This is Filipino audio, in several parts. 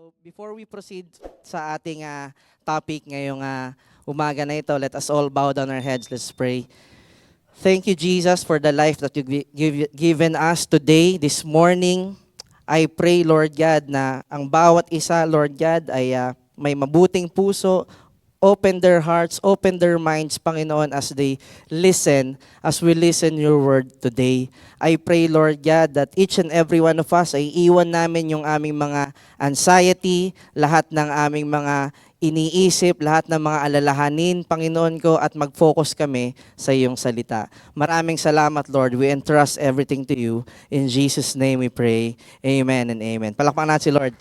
So before we proceed sa ating topic ngayong umaga na ito, let us all bow down our heads. Let's pray. Thank you, Jesus, for the life that you've given us today, this morning. I pray, Lord God, na ang bawat isa, Lord God, ay may mabuting puso. Open their hearts, open their minds, Panginoon, as they listen, as we listen your word today. I pray, Lord God, that each and every one of us ay iwan namin yung aming mga anxiety, lahat ng aming mga iniisip, lahat ng mga alalahanin, Panginoon ko, at mag-focus kami sa iyong salita. Maraming salamat, Lord. We entrust everything to you. In Jesus' name we pray. Amen and amen. Palakpakan natin si Lord.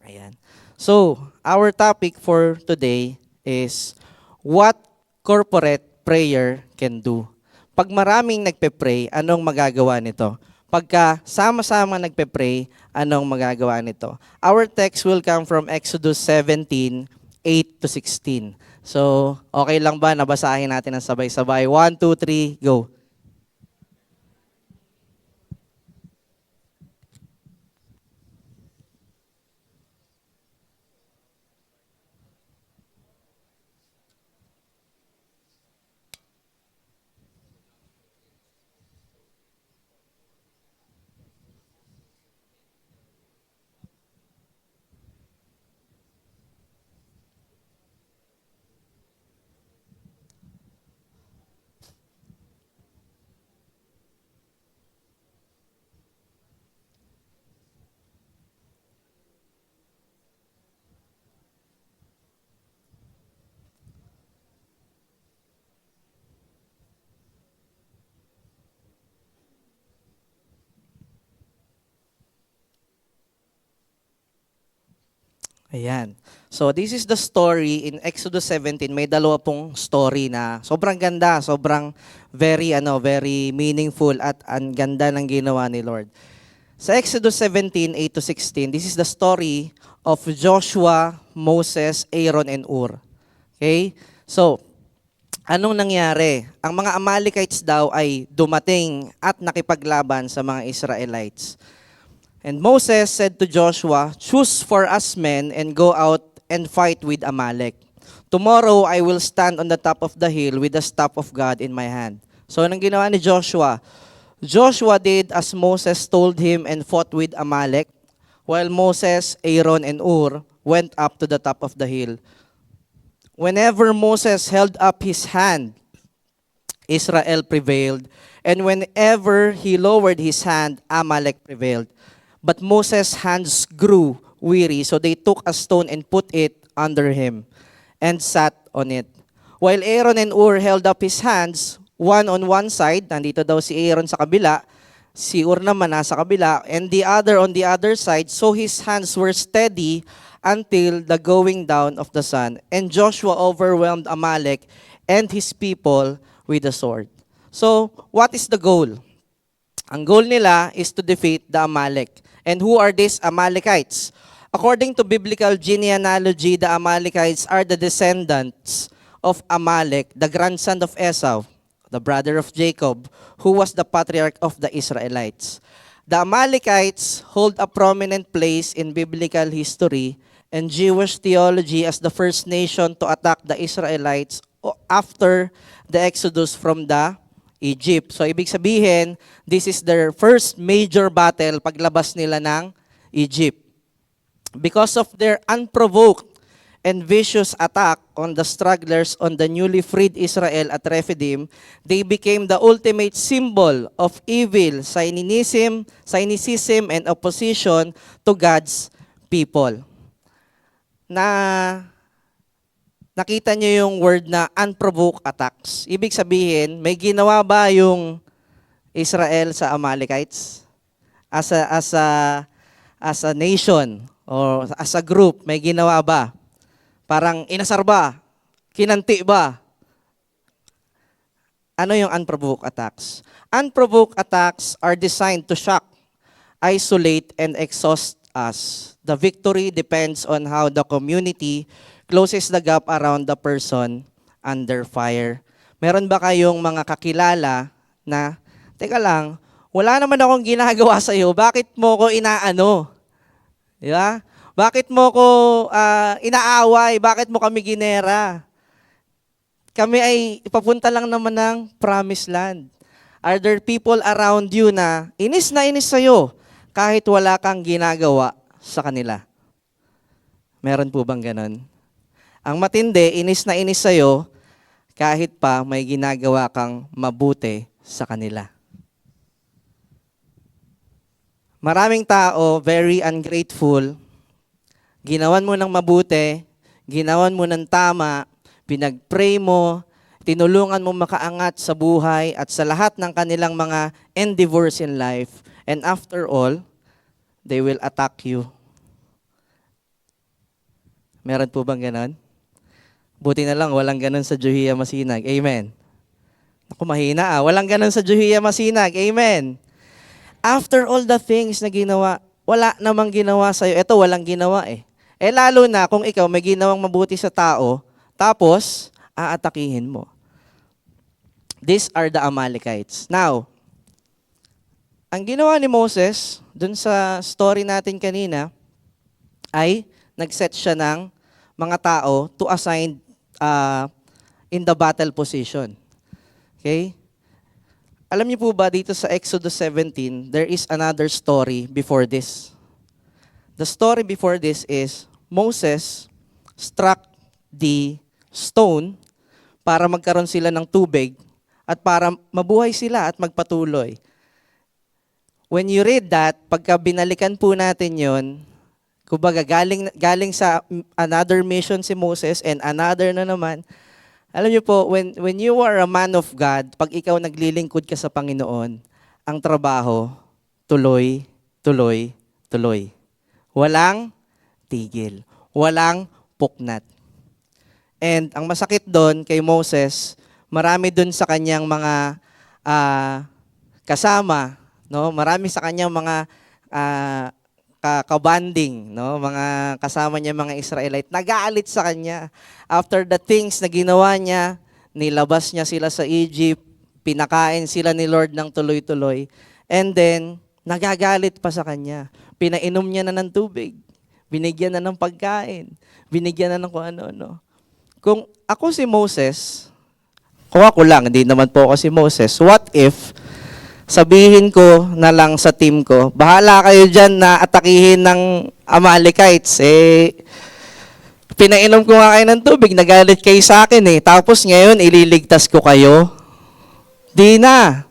Ayan. So, our topic for today is what corporate prayer can do. Pag maraming nagpe-pray, anong magagawa nito? Pagka sama-sama nagpe-pray, anong magagawa nito? Our text will come from Exodus 17:8-16. So, okay lang ba nabasahin natin ng sabay-sabay? 1, 2, 3, go. Ayan. So this is the story in Exodus 17. May dalawa pong story na sobrang ganda, sobrang very meaningful at ang ganda ng ginawa ni Lord. Sa Exodus 17:8-16, this is the story of Joshua, Moses, Aaron, and Ur. Okay? So, anong nangyari? Ang mga Amalekites daw ay dumating at nakipaglaban sa mga Israelites. And Moses said to Joshua, "Choose for us men and go out and fight with Amalek. Tomorrow I will stand on the top of the hill with the staff of God in my hand." So anong ginawa ni Joshua? Joshua did as Moses told him and fought with Amalek, while Moses, Aaron, and Ur went up to the top of the hill. Whenever Moses held up his hand, Israel prevailed, and whenever he lowered his hand, Amalek prevailed. But Moses' hands grew weary, so they took a stone and put it under him and sat on it. While Aaron and Ur held up his hands, one on one side, nandito daw si Aaron sa kabila, si Ur naman nasa kabila, and the other on the other side, so his hands were steady until the going down of the sun. And Joshua overwhelmed Amalek and his people with the sword. So, what is the goal? Ang goal nila is to defeat the Amalek. And who are these Amalekites? According to biblical genealogy, the Amalekites are the descendants of Amalek, the grandson of Esau, the brother of Jacob, who was the patriarch of the Israelites. The Amalekites hold a prominent place in biblical history and Jewish theology as the first nation to attack the Israelites after the Exodus from the Egypt. So ibig sabihin, this is their first major battle paglabas nila ng Egypt. Because of their unprovoked and vicious attack on the stragglers on the newly freed Israel at Rephidim, they became the ultimate symbol of evil, cynicism, and opposition to God's people. Nakita niyo yung word na unprovoked attacks. Ibig sabihin, may ginawa ba yung Israel sa Amalekites? As a nation or as a group, may ginawa ba? Parang inasar ba? Kinanti ba? Ano yung unprovoked attacks? Unprovoked attacks are designed to shock, isolate, and exhaust us. The victory depends on how the community closes the gap around the person under fire. Meron ba kayong mga kakilala na, teka lang, wala naman akong ginagawa sa'yo, bakit mo ko inaano? Di ba? Bakit mo ko inaaway? Bakit mo kami ginera? Kami ay papunta lang naman ng promised land. Are there people around you na inis sa'yo kahit wala kang ginagawa sa kanila? Meron po bang ganon? Ang matindi, inis sa'yo kahit pa may ginagawa kang mabuti sa kanila. Maraming tao, very ungrateful, ginawan mo ng mabuti, ginawan mo ng tama, pinag-pray mo, tinulungan mo makaangat sa buhay at sa lahat ng kanilang mga endeavors in life. And after all, they will attack you. Meron po bang ganon? Buti na lang, walang ganon sa Juhia Masinag. Amen. Naku, mahina ah. Walang ganon sa Juhia Masinag. Amen. After all the things na ginawa, wala namang ginawa sa'yo. Ito, walang ginawa eh. Eh lalo na kung ikaw may ginawang mabuti sa tao, tapos aatakihin mo. These are the Amalekites. Now, ang ginawa ni Moses, dun sa story natin kanina, ay nag-set siya ng mga tao to assign in the battle position. Okay? Alam niyo po ba dito sa Exodus 17, there is another story before this. The story before this is Moses struck the stone para magkaroon sila ng tubig at para mabuhay sila at magpatuloy. When you read that, pagka binalikan po natin yon, kumbaga galing sa another mission si Moses and another na naman. Alam niyo po, when you are a man of God, pag ikaw naglilingkod ka sa Panginoon, ang trabaho, tuloy, tuloy, tuloy. Walang tigil. Walang puknat. And ang masakit doon kay Moses, marami doon sa kanyang mga kasama, no? Marami sa kanyang mga kabanding, no? Mga kasama niya, mga Israelite, nag-aalit sa kanya. After the things na ginawa niya, nilabas niya sila sa Egypt, pinakain sila ni Lord ng tuloy-tuloy, and then, nagagalit pa sa kanya. Pinainom niya na ng tubig, binigyan na ng pagkain, binigyan na ng kung ano-ano. Kung ako si Moses, kung ako lang, hindi naman po ako si Moses, what if sabihin ko na lang sa team ko, bahala kayo dyan na atakihin ng Amalekites. Pinainom ko nga kayo ng tubig, nagalit kayo sa akin eh. Tapos ngayon, ililigtas ko kayo. Di na.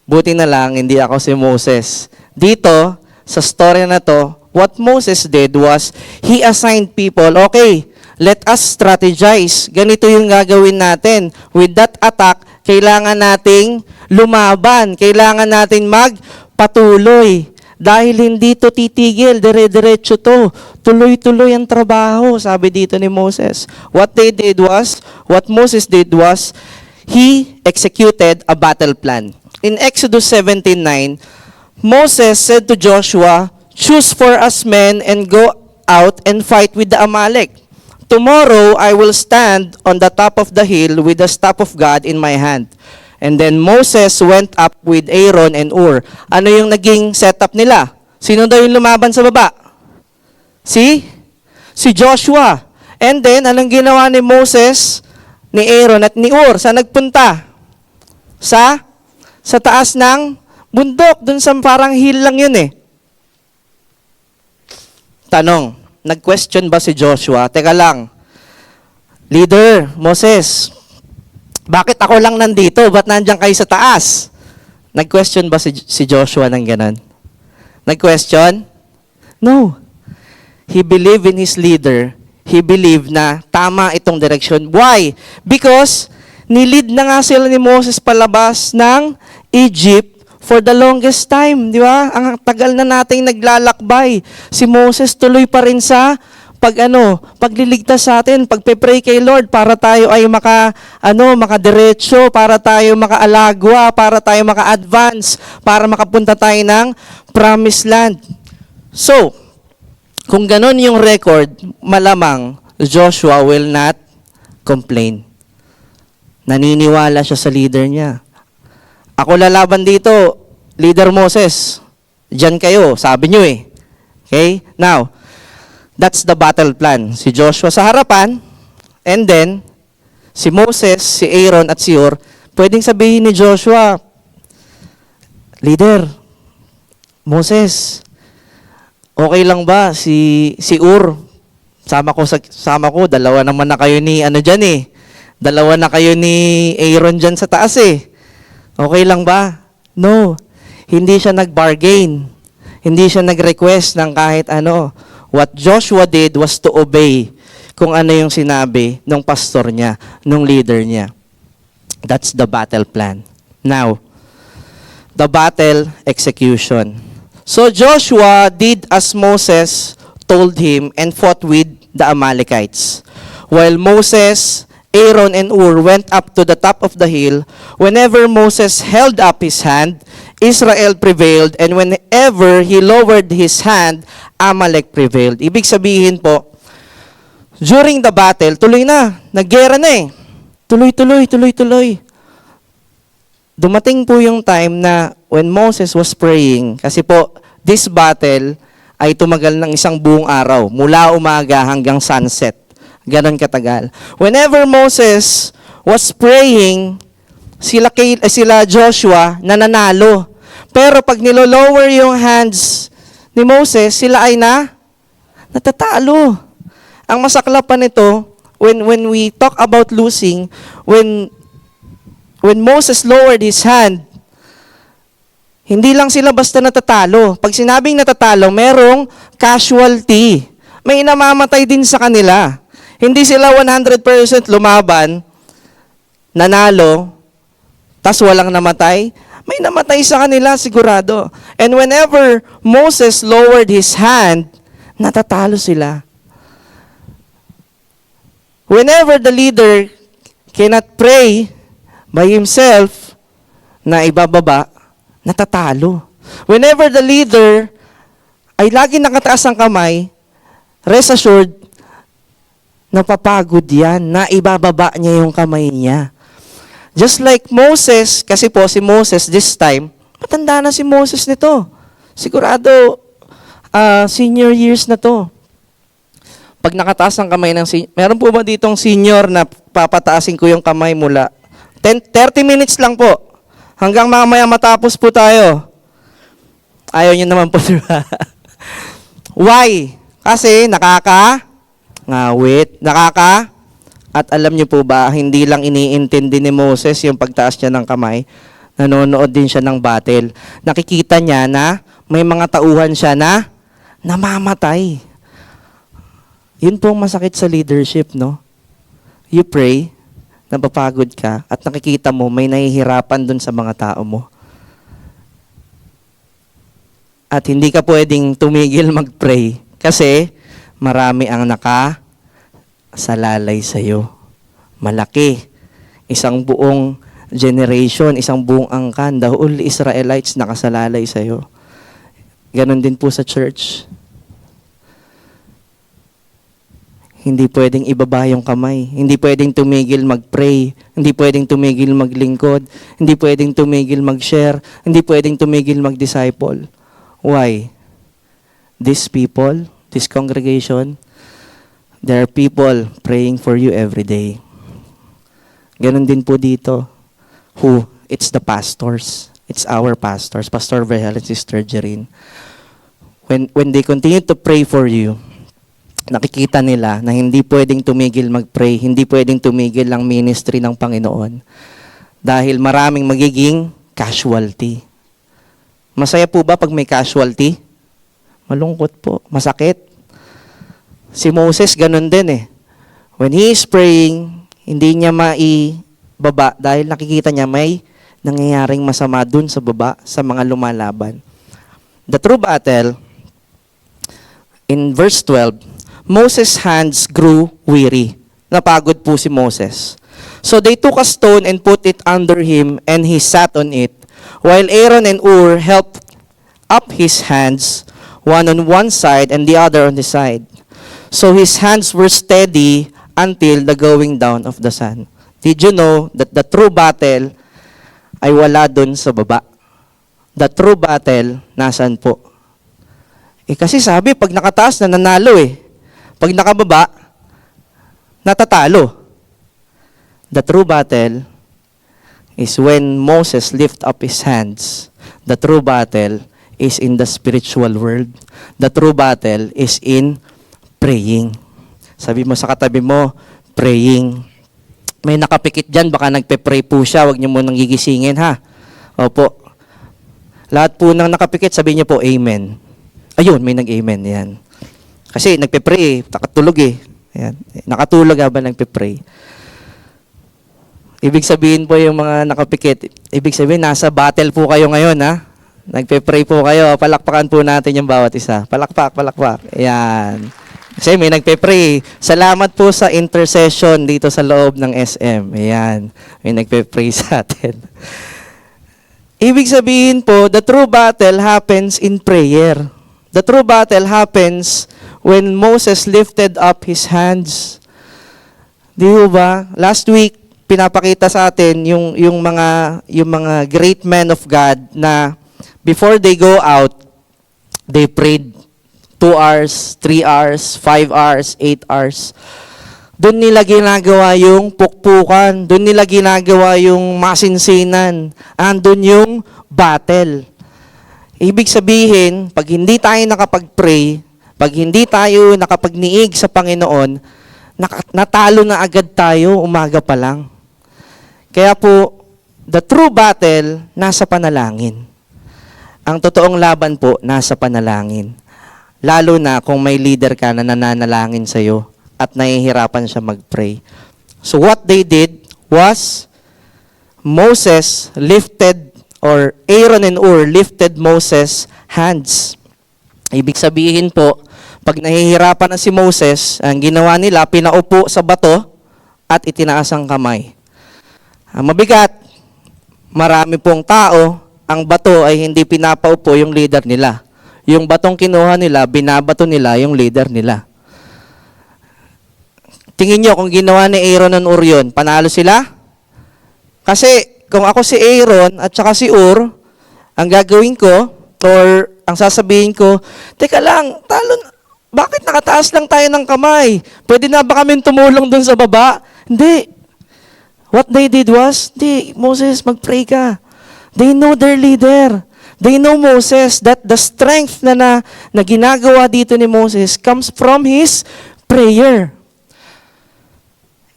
Buti na lang, hindi ako si Moses. Dito, sa story na to, what Moses did was, he assigned people, okay, let us strategize. Ganito yung gagawin natin. With that attack, kailangan nating lumaban. Kailangan natin magpatuloy. Dahil hindi to titigil, dire-diretso to. Tuloy-tuloy ang trabaho, sabi dito ni Moses. What Moses did was, he executed a battle plan. In Exodus 17:9, Moses said to Joshua, choose for us men and go out and fight with the Amalek. Tomorrow I will stand on the top of the hill with the staff of God in my hand. And then Moses went up with Aaron and Ur. Ano yung naging setup nila? Sino daw yung lumaban sa baba? Si Joshua. And then, anong ginawa ni Moses, ni Aaron at ni Ur? Saan nagpunta? Sa taas ng bundok. Dun sa parang hill lang yun eh. Tanong, nag-question ba si Joshua? Teka lang, leader, Moses, bakit ako lang nandito? Ba't nandiyan kayo sa taas? Nag-question ba si Joshua ng ganon? Nag-question? No. He believed in his leader. He believed na tama itong direksyon. Why? Because nilid na nga sila ni Moses palabas ng Egypt for the longest time, di ba? Ang tagal na nating naglalakbay. Si Moses tuloy pa rin sa pagliligtas sa atin, pagpe-pray kay Lord para tayo ay makadiretso, para tayo makaalagwa, para tayo maka-advance, para makapunta tayo ng promised land. So, kung ganon yung record, malamang Joshua will not complain. Naniniwala siya sa leader niya. Ako lalaban dito, Leader Moses, diyan kayo, sabi nyo eh. Okay? Now, that's the battle plan. Si Joshua sa harapan, and then, si Moses, si Aaron, at si Hur, pwedeng sabihin ni Joshua, Leader, Moses, okay lang ba si Hur? Sama ko, dalawa naman na kayo ni diyan eh. Dalawa na kayo ni Aaron diyan sa taas eh. Okay lang ba? No. Hindi siya nag-bargain. Hindi siya nag-request ng kahit ano. What Joshua did was to obey kung ano yung sinabi ng pastor niya, ng leader niya. That's the battle plan. Now, the battle execution. So Joshua did as Moses told him and fought with the Amalekites. While Moses, Aaron, and Hur went up to the top of the hill, whenever Moses held up his hand, Israel prevailed, and whenever he lowered his hand, Amalek prevailed. Ibig sabihin po, during the battle, tuloy na, naggera na eh. Tuloy. Dumating po yung time na when Moses was praying, kasi po, this battle ay tumagal ng isang buong araw, mula umaga hanggang sunset. Ganon katagal. Whenever Moses was praying, sila Joshua nananalo. Pero pag nilo-lower yung hands ni Moses, sila ay natatalo. Ang masaklap pa nito, when we talk about losing, when Moses lowered his hand, hindi lang sila basta natatalo. Pag sinabing natatalo, merong casualty. May namamatay din sa kanila. Hindi sila 100% lumaban, nanalo, tas walang namatay. May namatay sa kanila, sigurado. And whenever Moses lowered his hand, natatalo sila. Whenever the leader cannot pray by himself na ibababa, natatalo. Whenever the leader ay lagi nakataas ang kamay, rest assured, napapagod yan, na ibababa niya yung kamay niya. Just like Moses, kasi po si Moses this time, matanda na si Moses nito. Sigurado, senior years na to. Pag nakataas ang kamay ng senior, meron po ba ditong senior na papataasin ko yung kamay mula? 30 minutes lang po. Hanggang mamaya matapos po tayo. Ayaw niyo naman po, diba? Why? Kasi nakaka-ngawit. At alam niyo po ba, hindi lang iniintindi ni Moses yung pagtaas niya ng kamay. Nanonood din siya ng battle. Nakikita niya na may mga tauhan siya na namamatay. Yun po ang masakit sa leadership, no? You pray, napapagod ka, at nakikita mo may nahihirapan dun sa mga tao mo. At hindi ka pwedeng tumigil mag-pray kasi marami ang nakasalalay sa'yo. Malaki. Isang buong generation, isang buong angkan, the whole Israelites nakasalalay sa'yo. Ganon din po sa church. Hindi pwedeng ibaba yung kamay. Hindi pwedeng tumigil mag-pray. Hindi pwedeng tumigil maglingkod. Hindi pwedeng tumigil mag-share. Hindi pwedeng tumigil mag-disciple. Why? These people, this congregation, there are people praying for you every day. Ganon din po dito. Who? It's the pastors. It's our pastors, Pastor Verhel and Sister Jerin. When they continue to pray for you, nakikita nila na hindi pwedeng tumigil mag-pray, hindi pwedeng tumigil ang ministry ng Panginoon. Dahil maraming magiging casualty. Masaya po ba pag may casualty? Malungkot po. Masakit. Si Moses, ganun din eh. When he is praying, hindi niya maibaba dahil nakikita niya may nangyayaring masama dun sa baba, sa mga lumalaban. The true battle, in verse 12, Moses' hands grew weary. Napagod po si Moses. So they took a stone and put it under him, and he sat on it, while Aaron and Hur helped up his hands, one on one side and the other on the side. So his hands were steady until the going down of the sun. Did you know that the true battle ay wala dun sa baba? the true battle, nasan po? Kasi sabi, pag nakataas na nanalo eh. Pag nakababa, natatalo. The true battle is when Moses lift up his hands. The true battle is in the spiritual world. The true battle is in praying. Sabi mo sa katabi mo, praying. May nakapikit dyan, baka nagpe-pray po siya, huwag niyo munang gigisingin ha. Opo. Lahat po ng nakapikit, sabihin niyo po, amen. Ayun, may nag-amen. Yan. Kasi nagpe-pray, nakatulog eh. Yan. Nakatulog habang nagpe-pray. Ibig sabihin po yung mga nakapikit, ibig sabihin nasa battle po kayo ngayon ha. Nagpe-pray po kayo, palakpakan po natin yung bawat isa. Palakpak, palakpak. Yan. Kasi may nagpe-pray. Salamat po sa intercession dito sa loob ng SM. Ayan. May nagpe-pray sa atin. Ibig sabihin po, the true battle happens in prayer. The true battle happens when Moses lifted up his hands. Di ba? Last week, pinapakita sa atin yung mga great men of God na before they go out, they prayed 2 hours, 3 hours, 5 hours, 8 hours. Doon nila ginagawa yung pukpukan. Doon nila ginagawa yung masinsinan. Andun yung battle. Ibig sabihin, pag hindi tayo nakapag-pray, pag hindi tayo nakapagniig sa Panginoon, natalo na agad tayo umaga pa lang. Kaya po, the true battle, nasa panalangin. Ang totoong laban po, nasa panalangin. Lalo na kung may leader ka na nananalangin sa'yo at nahihirapan siya mag-pray. So what they did was, Moses lifted, or Aaron and Ur lifted Moses' hands. Ibig sabihin po, pag nahihirapan na si Moses, ang ginawa nila, pinaupo sa bato at itinaas ang kamay. Mabigat, marami pong tao, ang bato ay hindi pinapaupo yung leader nila. Yung batong kinuha nila, binabato nila yung leader nila. Tingin nyo, kung ginawa ni Aaron and Ur yun, panalo sila? Kasi, kung ako si Aaron at saka si Ur, ang gagawin ko, or ang sasabihin ko, teka lang, talo na. Bakit nakataas lang tayo ng kamay? Pwede na ba kami tumulong dun sa baba? Hindi. What they did was, Moses, mag-pray ka. They know their leader. They know Moses, that the strength na ginagawa dito ni Moses comes from his prayer.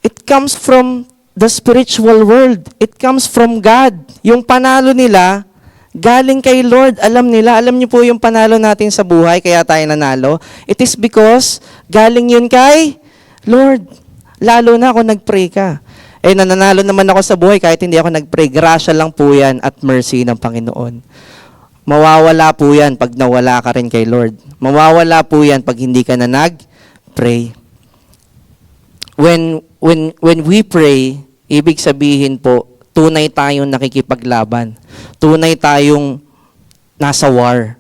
It comes from the spiritual world. It comes from God. Yung panalo nila, galing kay Lord. Alam nila. Alam niyo po yung panalo natin sa buhay, kaya tayo nanalo. It is because galing yun kay Lord. Lalo na kung nag-pray ka. Nananalo naman ako sa buhay kahit hindi ako nag-pray. Grasya lang po yan at mercy ng Panginoon. Mawawala po yan pag nawala ka rin kay Lord. Mawawala po yan pag hindi ka na nag-pray. When we pray, ibig sabihin po, tunay tayong nakikipaglaban. Tunay tayong nasa war.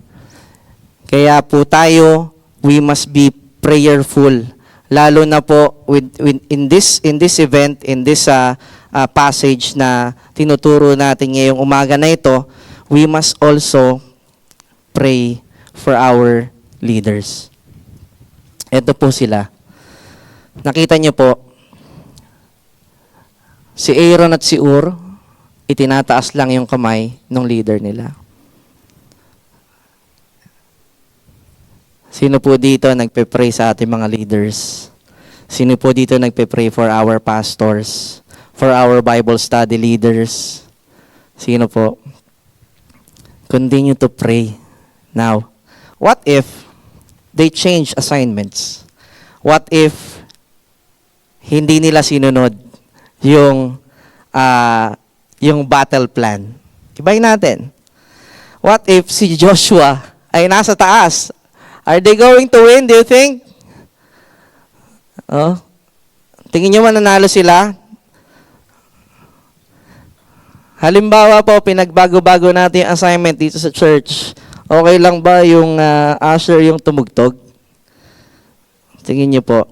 Kaya po tayo, we must be prayerful. Lalo na po in this event, in this passage na tinuturo natin ngayong umaga na ito, we must also pray for our leaders. Ito po sila. Nakita niyo po, si Aaron at si Ur, itinataas lang yung kamay ng leader nila. Sino po dito nagpe-pray sa ating mga leaders? Sino po dito nagpe-pray for our pastors? For our Bible study leaders? Sino po? Continue to pray. Now, what if they change assignments? What if hindi nila sinunod yung battle plan? Ibahin natin. What if si Joshua ay nasa taas? Are they going to win, do you think? Oh? Tingin nyo mananalo sila? Halimbawa po, pinagbago-bago natin yung assignment dito sa church. Okay lang ba yung usher yung tumugtog? Tingin nyo po.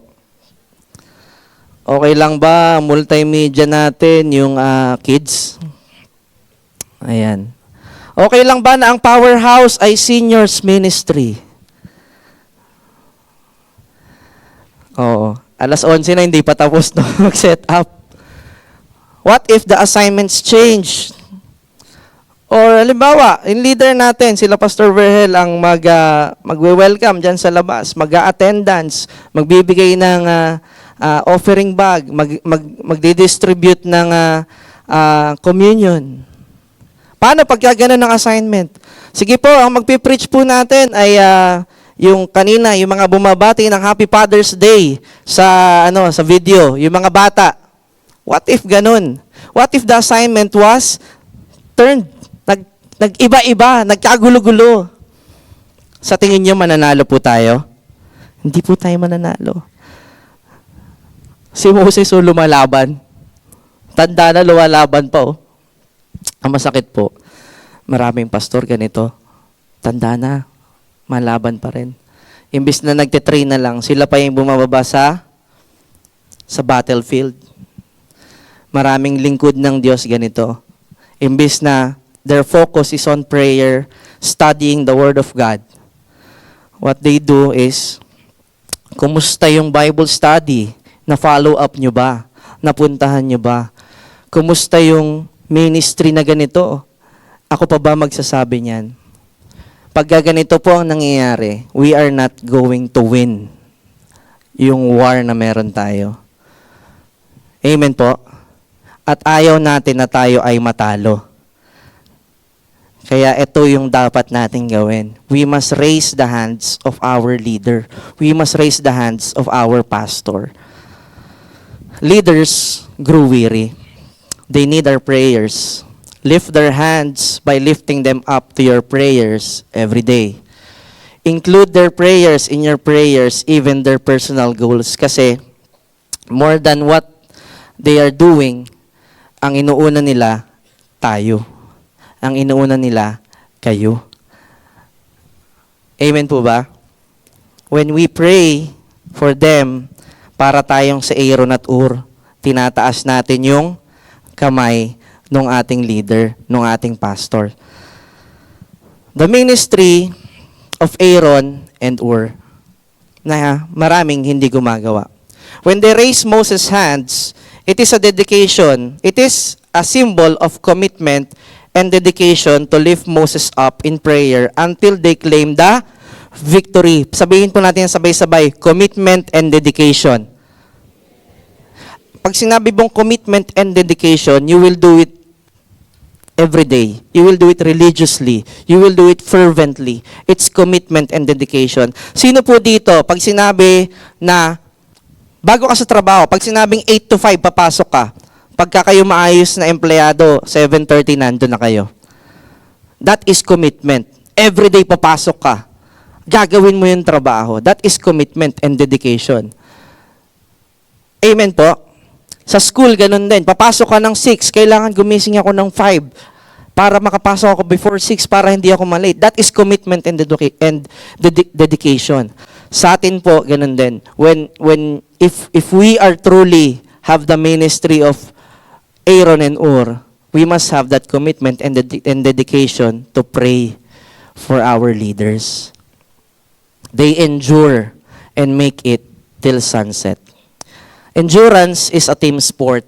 Okay lang ba multimedia natin yung kids? Ayan. Okay lang ba na ang powerhouse ay seniors ministry? Oo. Alas 11 na, hindi pa tapos no, mag-set up. What if the assignments change? Or halimbawa, yung leader natin, sila Pastor Verhel, ang magwe-welcome dyan sa labas, mag-attendance, magbibigay ng offering bag, magdi-distribute ng communion. Paano pagka ganun ng assignment? Sige po, ang magpipreach po natin ay yung kanina, yung mga bumabati ng Happy Father's Day sa video, yung mga bata. What if ganun? What if the assignment was turned? Nag-iba-iba, nagkagulo-gulo. Sa tingin niyo, mananalo po tayo? Hindi po tayo mananalo. Si Moses lumalaban. Tanda na, lumalaban pa. Ang masakit po, maraming pastor ganito. Tanda na, malaban pa rin. Imbis na nagtitrain na lang, sila pa yung bumababa sa battlefield. Maraming lingkod ng Diyos ganito. Imbis na their focus is on prayer, studying the Word of God. What they do is, kumusta yung Bible study? Na-follow up nyo ba? Napuntahan nyo ba? Kumusta yung ministry na ganito? Ako pa ba magsasabi niyan? Pag ganito po ang nangyayari, we are not going to win yung war na meron tayo. Amen po? At ayaw natin na tayo ay matalo. Kaya ito yung dapat natin gawin. We must raise the hands of our leader. We must raise the hands of our pastor. Leaders grew weary. They need our prayers. Lift their hands by lifting them up to your prayers every day. Include their prayers in your prayers, even their personal goals. Kasi more than what they are doing, ang inuuna nila, tayo. Ang inuuna nila, kayo. Amen po ba? When we pray for them, para tayong sa Aaron at Ur, tinataas natin yung kamay ng ating leader, ng ating pastor. The ministry of Aaron and Ur, na maraming hindi gumagawa. When they raise Moses' hands, it is a dedication, it is a symbol of commitment and dedication to lift Moses up in prayer until they claim the victory. Sabihin po natin sabay-sabay, commitment and dedication. Pag sinabi mong commitment and dedication, you will do it every day. You will do it religiously. You will do it fervently. It's commitment and dedication. Sino po dito, pag sinabi na bago ka sa trabaho, pag sinabing 8 to 5, papasok ka, pagka kayo maayos na empleyado, 7:30 nandun na kayo. That is commitment. Every day papasok ka. Gagawin mo yung trabaho. That is commitment and dedication. Amen po? Sa school, ganun din. Papasok ka ng 6, kailangan gumising ako ng 5 para makapasok ako before 6 para hindi ako malate. That is commitment and dedication. Sa atin po, ganun din. If we are truly have the ministry of Aaron and Ur, we must have that commitment and dedication to pray for our leaders. They endure and make it till sunset. Endurance is a team sport.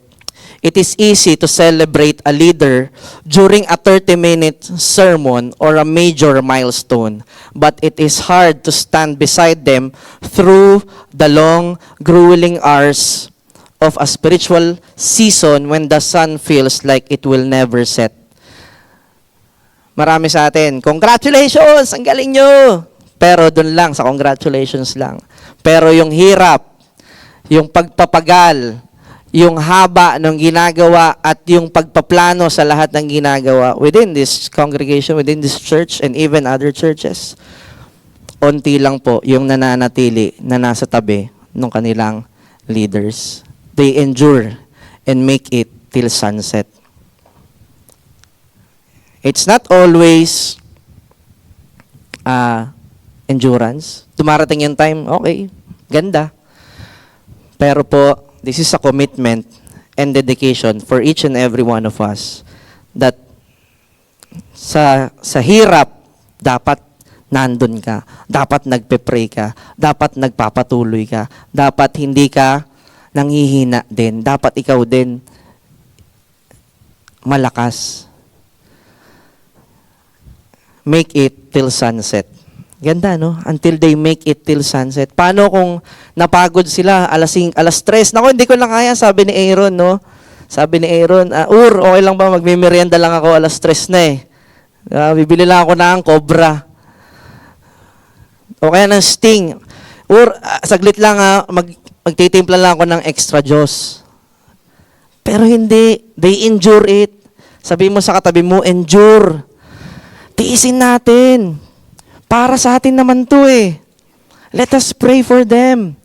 It is easy to celebrate a leader during a 30-minute sermon or a major milestone, but it is hard to stand beside them through the long, grueling hours of a spiritual season when the sun feels like it will never set. Marami sa atin, congratulations! Ang galing nyo! Pero dun lang, sa congratulations lang. Pero yung hirap, yung pagpapagal, yung haba ng ginagawa at yung pagpaplano sa lahat ng ginagawa within this congregation, within this church, and even other churches, onti lang po yung nananatili na nasa tabi ng kanilang leaders. They endure and make it till sunset. It's not always endurance. Dumarating yung time, okay, ganda. Pero po, this is a commitment and dedication for each and every one of us that sa hirap, dapat nandun ka. Dapat nagpe-pray ka. Dapat nagpapatuloy ka. Dapat hindi ka nanghihina din. Dapat ikaw din malakas. Make it till sunset. Ganda, no? Until they make it till sunset. Paano kung napagod sila, alas 3? Naku, hindi ko lang kaya, sabi ni Aaron, no? Sabi ni Aaron, okay lang ba? Magmimerienda lang ako, alas 3 na eh. Bibili lang ako ng cobra. O kaya ng sting. Saglit lang magtitimpla lang ako ng extra Diyos. Pero hindi. They endure it. Sabi mo sa katabi mo, endure. Tiisin natin. Para sa atin naman to eh. Let us pray for them.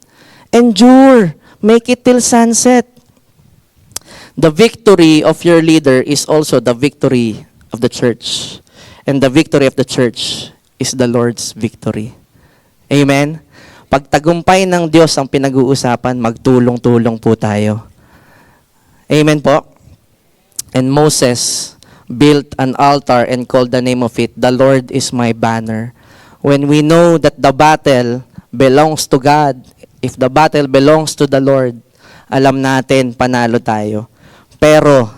Endure. Make it till sunset. The victory of your leader is also the victory of the church. And the victory of the church is the Lord's victory. Amen? Pag tagumpay ng Diyos ang pinag-uusapan, magtulong-tulong po tayo. Amen po? And Moses built an altar and called the name of it, "The Lord is my banner." When we know that the battle belongs to God, if the battle belongs to the Lord, alam natin panalo tayo. Pero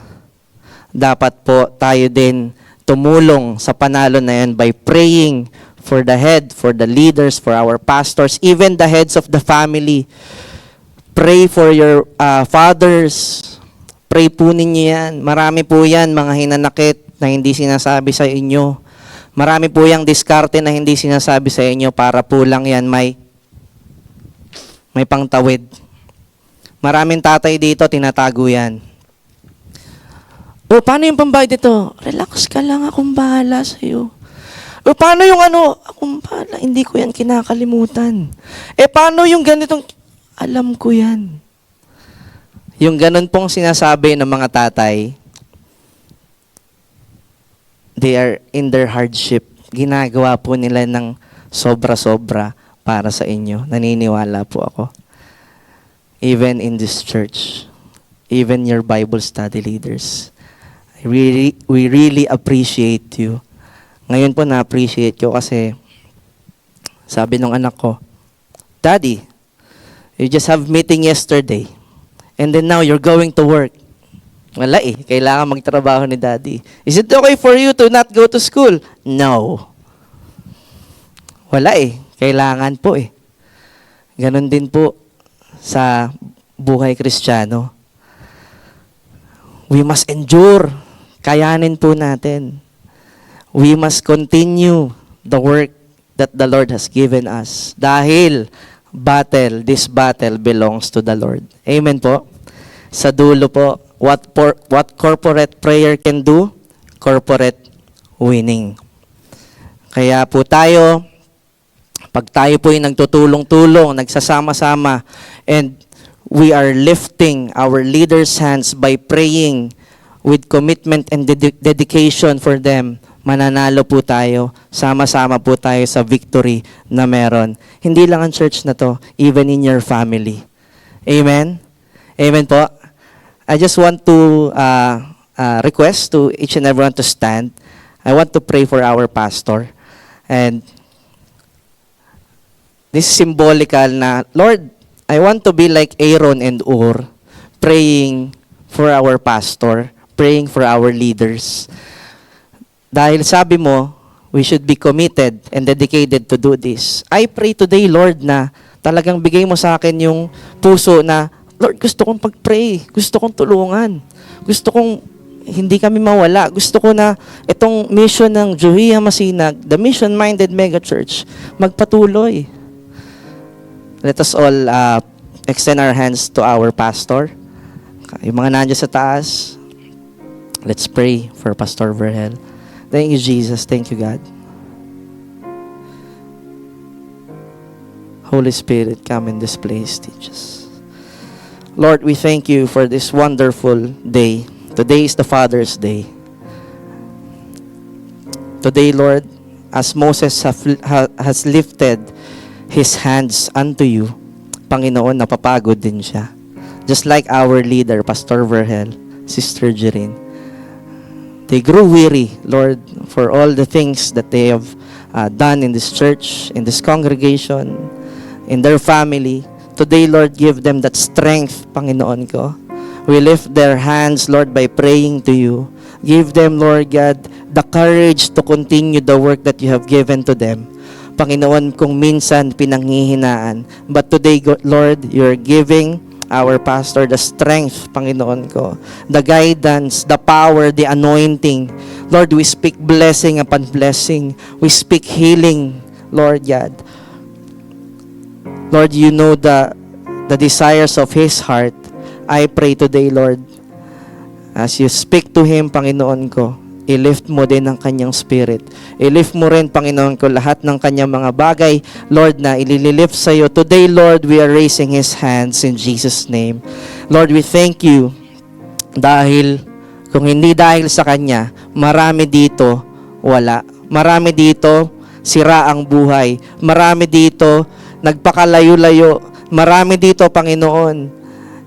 dapat po tayo din tumulong sa panalo na yan by praying for the head, for the leaders, for our pastors, even the heads of the family. Pray for your fathers. Pray po ninyo yan. Marami po yan, mga hinanakit na hindi sinasabi sa inyo. Marami po yung diskarte na hindi sinasabi sa inyo para po lang yan may pangtawid. Maraming tatay dito, tinatago yan. Paano yung pambayad dito? Relax ka lang, akong bahala sa'yo. Paano yung akong bahala, hindi ko yan kinakalimutan. Paano yung ganitong, alam ko yan. Yung ganun pong sinasabi ng mga tatay, they are in their hardship. Ginagawa po nila ng sobra-sobra para sa inyo. Naniniwala po ako. Even in this church, even your Bible study leaders, we really appreciate you. Ngayon po na-appreciate ko kasi sabi ng anak ko, "Daddy, you just have meeting yesterday and then now you're going to work." Wala eh. Kailangan magtrabaho ni Daddy. Is it okay for you to not go to school? No. Wala eh. Kailangan po eh. Ganon din po sa buhay Kristiyano. We must endure. Kayanin po natin. We must continue the work that the Lord has given us. Dahil this battle belongs to the Lord. Amen po. Sa dulo po, what corporate prayer can do? Corporate winning. Kaya po tayo, pag tayo po ay nagtutulong-tulong, nagsasama-sama, and we are lifting our leaders' hands by praying with commitment and dedication for them, mananalo po tayo, sama-sama po tayo sa victory na meron. Hindi lang ang church na to, even in your family. Amen? Amen po? I just want to request to each and everyone to stand. I want to pray for our pastor. And this is symbolical na, Lord, I want to be like Aaron and Ur, praying for our pastor, praying for our leaders. Dahil sabi mo, we should be committed and dedicated to do this. I pray today, Lord, na talagang bigay mo sa akin yung puso na, Lord, gusto kong pag-pray. Gusto kong tulungan. Gusto kong hindi kami mawala. Gusto ko na itong mission ng Juhia Masinag, the mission-minded mega church, magpatuloy. Let us all extend our hands to our pastor. Yung mga nandiyan sa taas, let's pray for Pastor Verhel. Thank you, Jesus. Thank you, God. Holy Spirit, come in this place, teach us. Lord, we thank you for this wonderful day. Today is the Father's Day. Today, Lord, as Moses has lifted his hands unto you, Panginoon, napapagod din siya. Just like our leader, Pastor Verhel, Sister Jerin. they grew weary, Lord, for all the things that they have done in this church, in this congregation, in their family. Today, Lord, give them that strength, Panginoon ko. We lift their hands, Lord, by praying to you. Give them, Lord God, the courage to continue the work that you have given to them. Panginoon, kung minsan pinanghihinaan. But today, Lord, you're giving our pastor the strength, Panginoon ko. The guidance, the power, the anointing. Lord, we speak blessing upon blessing. We speak healing, Lord God. Lord, you know the desires of his heart. I pray today, Lord, as you speak to him, Panginoon ko, i-lift mo din ang kanyang spirit. I-lift mo rin, Panginoon ko, lahat ng kanyang mga bagay, Lord, na ililift sa iyo. Today, Lord, we are raising his hands in Jesus' name. Lord, we thank you dahil kung hindi dahil sa kanya, marami dito wala. Marami dito sira ang buhay. Marami dito nagpakalayo-layo. Marami dito, Panginoon,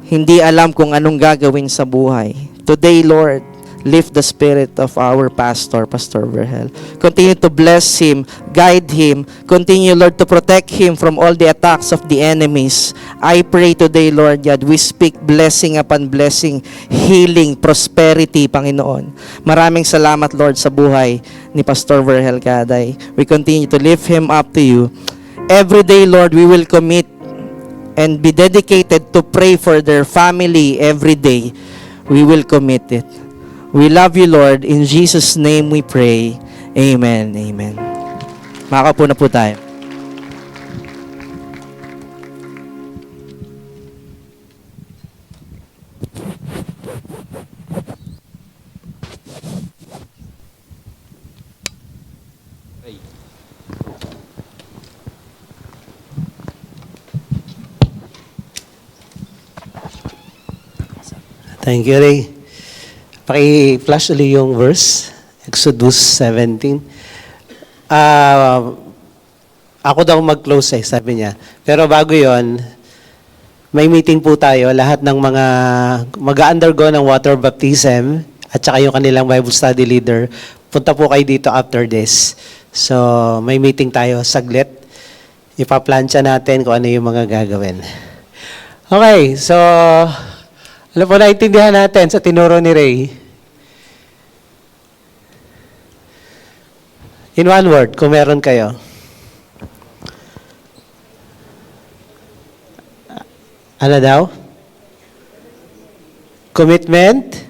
hindi alam kung anong gagawin sa buhay. Today, Lord, lift the spirit of our pastor, Pastor Verhel. Continue to bless him, guide him. Continue, Lord, to protect him from all the attacks of the enemies. I pray today, Lord God, we speak blessing upon blessing, healing, prosperity, Panginoon. Maraming salamat, Lord, sa buhay ni Pastor Verhel Caday. We continue to lift him up to you. Every day, Lord, we will commit and be dedicated to pray for their family every day. We will commit it. We love you, Lord. In Jesus' name we pray. Amen. Amen. Makakaupo na po tayo. Thank you, Ray. Paki-flash ulit yung verse, Exodus 17. Ako daw mag-close sabi niya. Pero bago yon, may meeting po tayo, lahat ng mga mag-undergo ng water baptism at saka yung kanilang Bible study leader, punta po kayo dito after this. So, may meeting tayo, saglit. Ipaplansya natin kung ano yung mga gagawin. Okay, so alam po, naintindihan natin sa tinuro ni Ray. In one word, kung meron kayo. Ano daw? Commitment?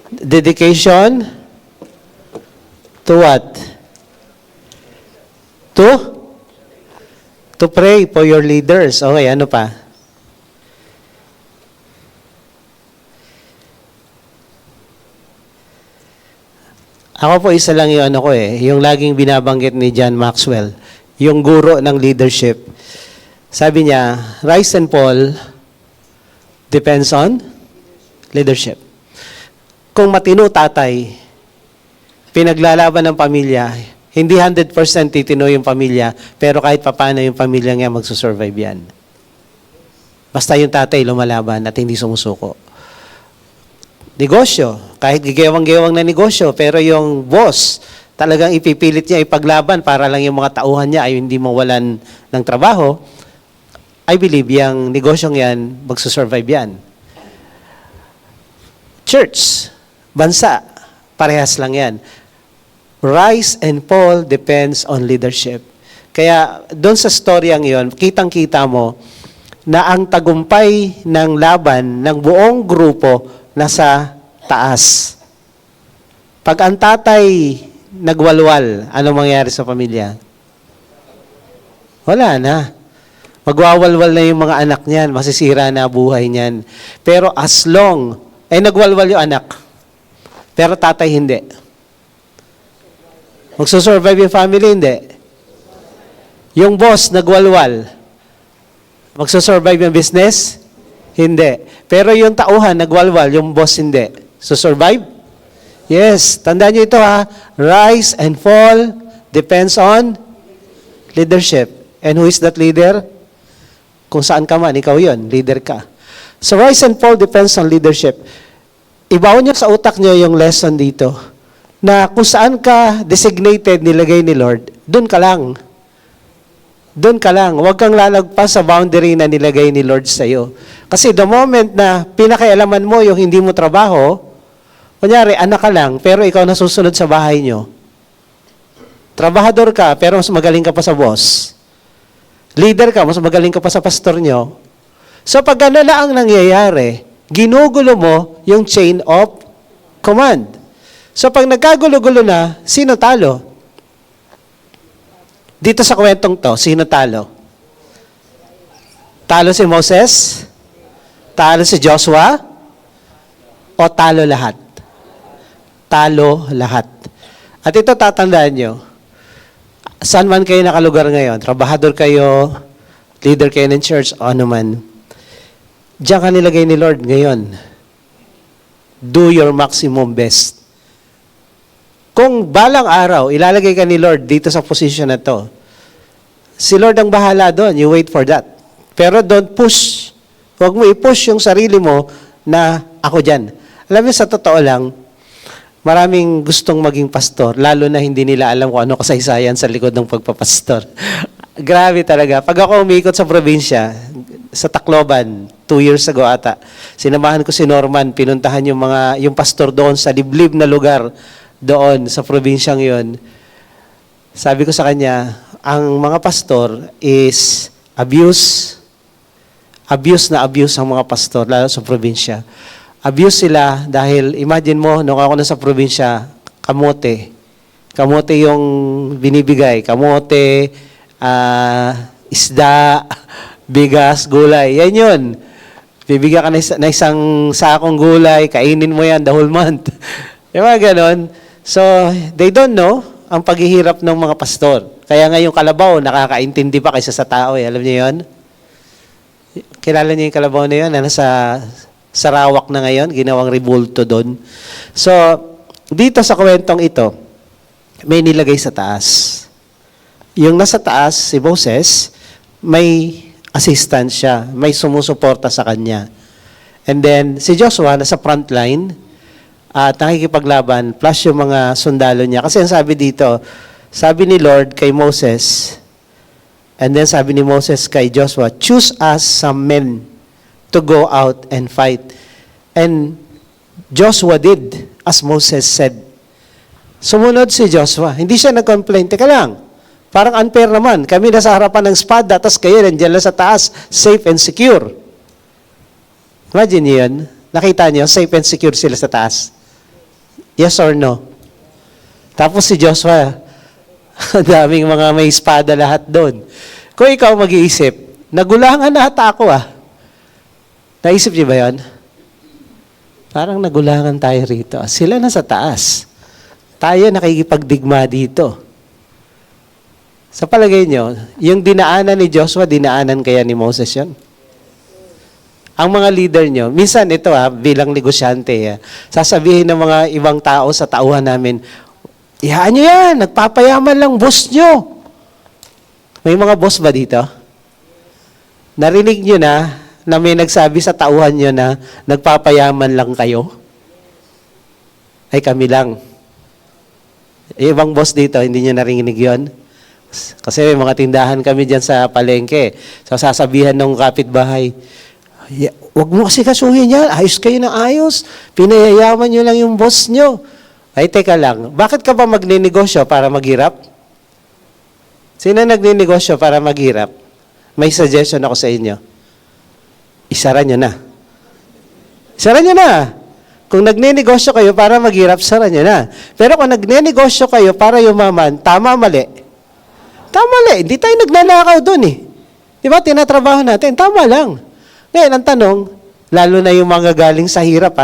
Dedication? To what? To pray for your leaders. Okay, ano pa? Ako po isa lang yung yung laging binabanggit ni John Maxwell, yung guro ng leadership. Sabi niya, rise and fall depends on leadership. Kung matino tatay, pinaglalaban ng pamilya, hindi 100% titino yung pamilya, pero kahit papano yung pamilya niya magsusurvive yan. Basta yung tatay lumalaban at hindi sumusuko. Negosyo, kahit gigewang-gewang na negosyo, pero yung boss, talagang ipipilit niya ipaglaban para lang yung mga tauhan niya ay hindi mawalan ng trabaho, I believe yung negosyong yan, magsusurvive yan. Church, bansa, parehas lang yan. Rise and fall depends on leadership. Kaya doon sa storyang yon, kitang-kita mo na ang tagumpay ng laban ng buong grupo nasa taas. Pag ang tatay nagwalwal, anong mangyayari sa pamilya? Wala na. Magwawalwal na yung mga anak niyan, masisira na buhay niyan. Pero as long, nagwalwal yung anak, pero tatay hindi. Magsusurvive yung family, hindi. Yung boss nagwalwal, magsusurvive yung business? Hindi. Pero yung tauhan, nagwalwal, yung boss hindi. So, survive? Yes. Tandaan nyo ito Rise and fall depends on leadership. And who is that leader? Kung saan ka man, ikaw yun. Leader ka. So, rise and fall depends on leadership. ibaon nyo sa utak nyo yung lesson dito, na kung saan ka designated, nilagay ni Lord, doon ka lang. Doon ka lang. Huwag kang lalagpas sa boundary na nilagay ni Lord sa'yo. Kasi the moment na pinakialaman mo yung hindi mo trabaho, kunyari, anak ka lang, pero ikaw nasusunod sa bahay nyo. Trabahador ka, pero mas magaling ka pa sa boss. Leader ka, mas magaling ka pa sa pastor nyo. So pag ano na ang nangyayari, ginugulo mo yung chain of command. So pag nagkagulo-gulo na, sino talo? Dito sa kwentong to, sino talo? Talo si Moses? Talo si Joshua? O talo lahat? Talo lahat. At ito tatandaan nyo, saan man kayo nakalugar ngayon, trabahador kayo, leader kayo ng church, o ano man, diyan ka nilagay ni Lord ngayon. Do your maximum best. Kung balang araw, ilalagay ka ni Lord dito sa position na to, si Lord ang bahala doon. You wait for that. Pero don't push. Huwag mo i-push yung sarili mo na ako dyan. Alam mo, sa totoo lang, maraming gustong maging pastor, lalo na hindi nila alam kung ano kasaysayan sa likod ng pagpapastor. Grabe talaga. Pag ako umikot sa probinsya, sa Tacloban, 2 years ago ata, sinamahan ko si Norman, pinuntahan yung pastor doon sa liblib na lugar doon sa probinsyang yon. Sabi ko sa kanya, ang mga pastor is abuse na abuse ang mga pastor, lalo sa probinsya. Abuse sila dahil, imagine mo, nung ako na sa probinsya, kamote. Kamote yung binibigay. Kamote, isda, bigas, gulay. Yan yun. Bibigyan ka na isang sakong gulay, kainin mo yan the whole month. Yung mga ganon. So, they don't know ang paghihirap ng mga pastor. Kaya nga yung kalabaw, nakakaintindi pa kaysa sa tao. Alam niyo yun? Kilala niyo yung kalabaw na yun? Na nasa Sarawak na ngayon, ginawang rebulto doon. So, dito sa kwentong ito, may nilagay sa taas. Yung nasa taas, si Moses, may assistant siya, may sumusuporta sa kanya. And then, si Joshua, nasa front line, at nakikipaglaban, plus yung mga sundalo niya. Kasi ang sabi dito, sabi ni Lord kay Moses, and then sabi ni Moses kay Joshua, choose us some men to go out and fight. And Joshua did, as Moses said. Sumunod si Joshua. Hindi siya nag-complain. Teka lang, parang unfair naman. Kami nasa harapan ng espada, tapos kayo nandiyan lang sa taas, safe and secure. Imagine niyo yun. Nakita niyo, safe and secure sila sa taas. Yes or no? Tapos si Joshua, daming mga may espada lahat doon. Kung ikaw mag-iisip, nagulangan na ata ako Naisip niyo ba yun? Parang nagulangan tayo rito. Sila na sa taas. Tayo nakikipagdigma dito. Sa palagay niyo, yung dinaanan ni Joshua, dinaanan kaya ni Moses yun? Ang mga leader nyo, minsan ito bilang negosyante, sasabihin ng mga ibang tao sa tauhan namin, ihaan nyo yan, nagpapayaman lang boss nyo. May mga boss ba dito? Narinig nyo na may nagsabi sa tauhan nyo na nagpapayaman lang kayo? Ay kami lang. Ibang boss dito, hindi nyo narinig yon? Kasi may mga tindahan kami dyan sa palengke. So sasabihan ng kapitbahay, wag mo kasi kasuhin yan, ayos kayo na ayos. Pinayayaman nyo lang yung boss nyo. Ay, teka lang, bakit ka ba magninegosyo para maghirap? Sino nagninegosyo para maghirap? May suggestion ako sa inyo. Isara nyo na. Isara nyo na. Kung nagnenegosyo kayo para maghirap, sara nyo na. Pero kung nagnenegosyo kayo para yumaman, tama, mali? Tama, mali. Hindi tayo nagnanakaw dun Di ba? Tinatrabaho natin. Tama lang. Ngayon, ang tanong, lalo na yung mga galing sa hirap,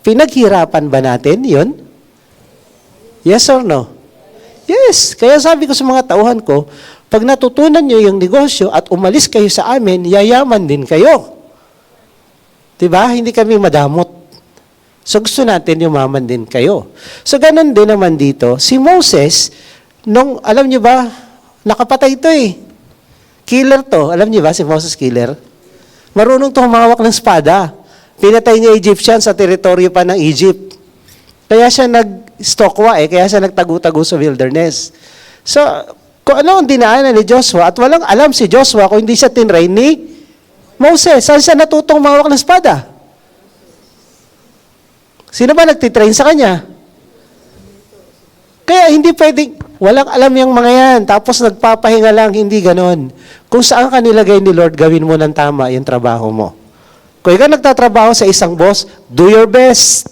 pinaghirapan ba natin yun? Yes or no? Yes. Kaya sabi ko sa mga tauhan ko, pag natutunan nyo yung negosyo at umalis kayo sa amin, yayaman din kayo. Diba? Hindi kami madamot. So gusto natin yumaman din kayo. So ganun din naman dito. Si Moses, alam nyo ba, nakapatay ito Killer to. Alam nyo ba si Moses killer? Marunong to humawak ng espada. Pinatay niya Egyptian sa teritoryo pa ng Egypt. Kaya siya nag-stokwa kaya siya nagtago-tago sa wilderness. So, kung ano ang dinaanan ni Joshua, at walang alam si Joshua kung hindi siya tinrain ni Moses. Saan siya natutong mahawak ng espada? Sino ba nagtitrain sa kanya? Kaya hindi pwedeng, walang alam yung mga yan, tapos nagpapahinga lang, hindi ganon. Kung saan ka nilagay ni Lord, gawin mo ng tama yung trabaho mo. Kung ikaw nagtatrabaho sa isang boss, do your best.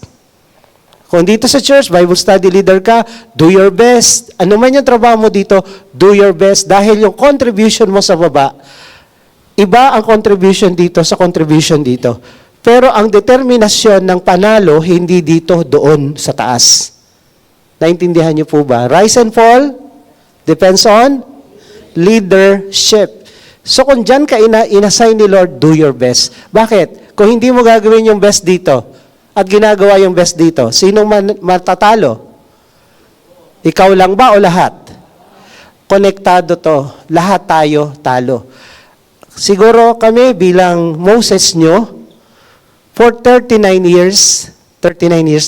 Kung dito sa church, Bible study leader ka, do your best. Ano man yung trabaho mo dito, do your best. Dahil yung contribution mo sa baba, iba ang contribution dito sa contribution dito. Pero ang determinasyon ng panalo, hindi dito, doon sa taas. Naintindihan niyo po ba? Rise and fall depends on leadership. So kung dyan ka inassign ni Lord, do your best. Bakit? Kung hindi mo gagawin yung best dito, at ginagawa yung best dito, sinong matatalo? Ikaw lang ba o lahat? Konektado to. Lahat tayo talo. Siguro kami bilang Moses nyo, for 39 years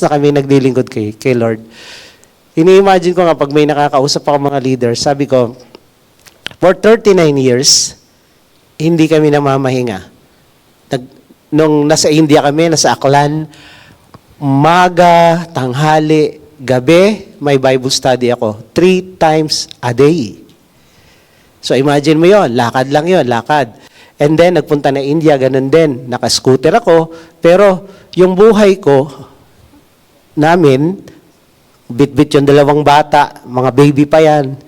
na kami naglilingkod kay Lord. Ini-imagine ko nga pag may nakakausap ako mga leaders, sabi ko, for 39 years, hindi kami namamahinga. Nung nasa India kami, nasa Aklan, umaga, tanghali, gabi, may Bible study ako. 3 times a day. So imagine mo yon, lakad lang yon, lakad. And then, nagpunta na India, ganun din. Naka-scooter ako, pero yung buhay ko, namin, bit-bit yung 2 bata, mga baby pa yan,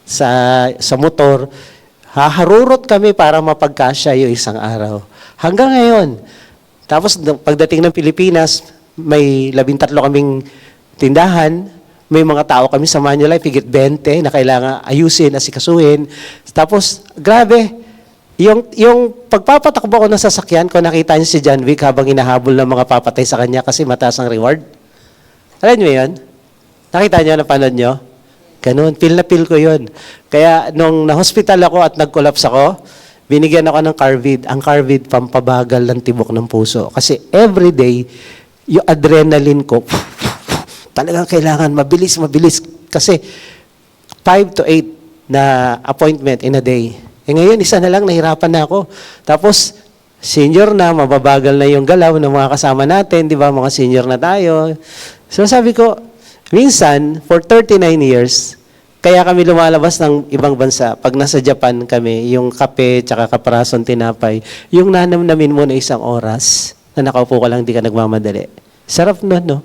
sa motor, haharurot kami para mapagkasya yung isang araw. Hanggang ngayon. Tapos, pagdating ng Pilipinas, may 13 kaming tindahan, may mga tao kami sa Manulife, higit 20 na kailangan ayusin, asikasuhin. Tapos, grabe, yung pagpapatakbo ko ng sasakyan, kung nakita niyo si John Wick habang inahabol ng mga papatay sa kanya kasi mataas ang reward. Alam niyo yun? Nakita niyo, napanood niyo? Ganun, feel na feel ko yun. Kaya nung na-hospital ako at nag-collapse ako, binigyan ako ng Carvid. Ang Carvid, pampabagal ng tibok ng puso. Kasi everyday, yung adrenaline ko, talagang kailangan mabilis. Kasi 5 to 8 na appointment in a day. Ngayon, isa na lang, nahirapan na ako. Tapos, senior na, mababagal na yung galaw ng mga kasama natin, di ba? Mga senior na tayo. So sabi ko, minsan, for 39 years, kaya kami lumalabas ng ibang bansa. Pag nasa Japan kami, yung kape, tsaka kaparason tinapay, yung nanamnamin mo na 1 oras, na nakaupo ka lang, di ka nagmamadali. Sarap nun, no?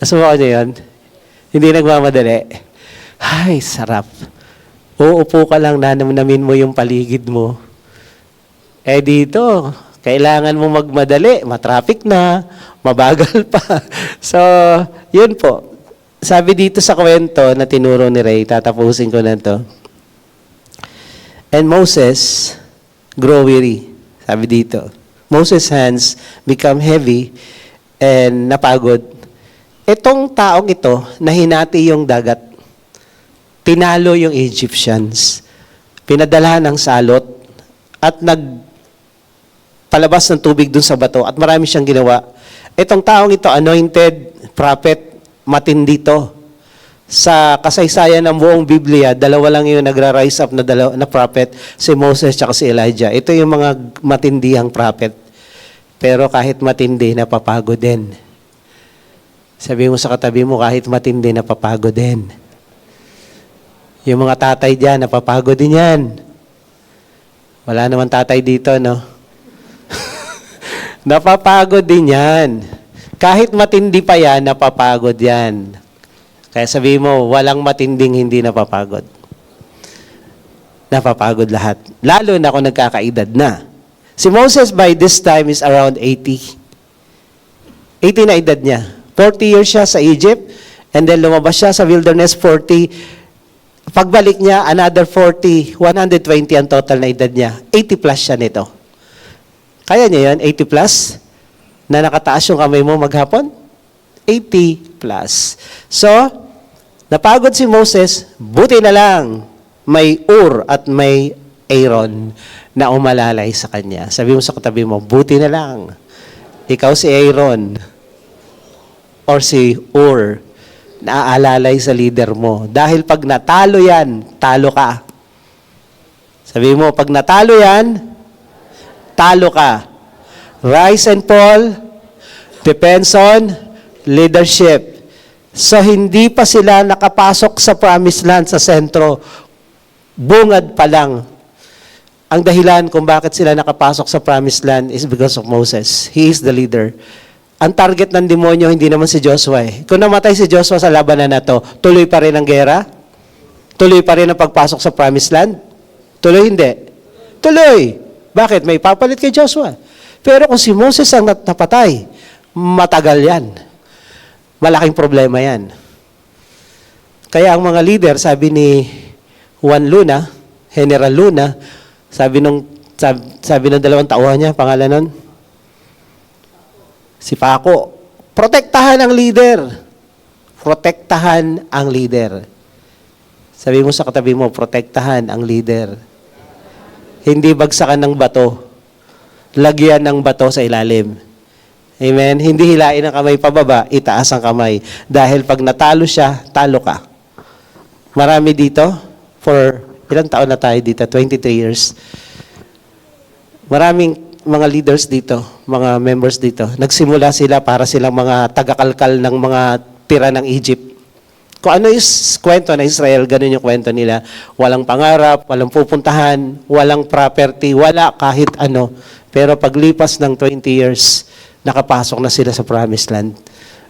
Nasubukan niyo yun? Hindi nagmamadali. Ay, sarap. Uupo ka lang, nanamnamin mo yung paligid mo. Dito, kailangan mo magmadali, matraffic na, mabagal pa. So, yun po. Sabi dito sa kwento na tinuro ni Ray, tatapusin ko na to. And Moses grow weary. Sabi dito. Moses' hands become heavy and napagod. Itong taong ito, nahinati yung dagat. Tinalo yung Egyptians. Pinadala ng salot at nagpalabas ng tubig dun sa bato at marami siyang ginawa. Itong taong ito, anointed prophet, matindi to. Sa kasaysayan ng buong Biblia, 2 lang yung nagra-rise up na prophet, si Moses at si Elijah. Ito yung mga matindihang prophet. Pero kahit matindi, napapagod din. Sabi mo sa katabi mo, kahit matindi, napapagod din. Yung mga tatay dyan, napapagod din yan. Wala naman tatay dito, no? Napapagod din yan. Kahit matindi pa yan, napapagod yan. Kaya sabi mo, walang matinding hindi napapagod. Napapagod lahat. Lalo na kung nagkakaedad na. Si Moses by this time is around 80. 80 na edad niya. 40 years siya sa Egypt, and then lumabas siya sa wilderness 40. Pagbalik niya, another 40, 120 ang total na edad niya. 80 plus siya nito. Kaya niya yan, 80 plus? Na nakataas yung kamay mo maghapon? 80 plus. So, napagod si Moses, buti na lang, may Ur at may Aaron. na umalalay sa kanya. Sabi mo sa katabi mo, buti na lang. Ikaw si Aaron or si Ur, naaalalay sa leader mo. Dahil pag natalo yan, talo ka. Sabi mo, pag natalo yan, talo ka. Rise and fall depends on leadership. So, hindi pa sila nakapasok sa promised land sa sentro. Bungad pa lang. Ang dahilan kung bakit sila nakapasok sa promised land is because of Moses. He is the leader. Ang target ng demonyo, hindi naman si Joshua eh. Kung namatay si Joshua sa labanan na to, tuloy pa rin ang gera? Tuloy pa rin ang pagpasok sa promised land? Tuloy hindi? Tuloy! Bakit? May papalit kay Joshua. Pero kung si Moses ang napatay, matagal yan. Malaking problema yan. Kaya ang mga leader, sabi ni Juan Luna, General Luna, sabi ng dalawang tauhan niya, pangalan nun? Si Paco. Protektahan ang leader. Protektahan ang leader. Sabi mo sa katabi mo, protektahan ang leader. Hindi bagsakan ng bato. Lagyan ng bato sa ilalim. Amen? Hindi hilain ang kamay pababa, itaas ang kamay. Dahil pag natalo siya, talo ka. Marami dito, for ilang taon na tayo dito? 23 years. Maraming mga leaders dito, mga members dito, nagsimula sila para silang mga tagakalkal ng mga tira ng Egypt. Kung ano yung kwento na Israel, ganun yung kwento nila. Walang pangarap, walang pupuntahan, walang property, wala kahit ano. Pero paglipas ng 20 years, nakapasok na sila sa promised land.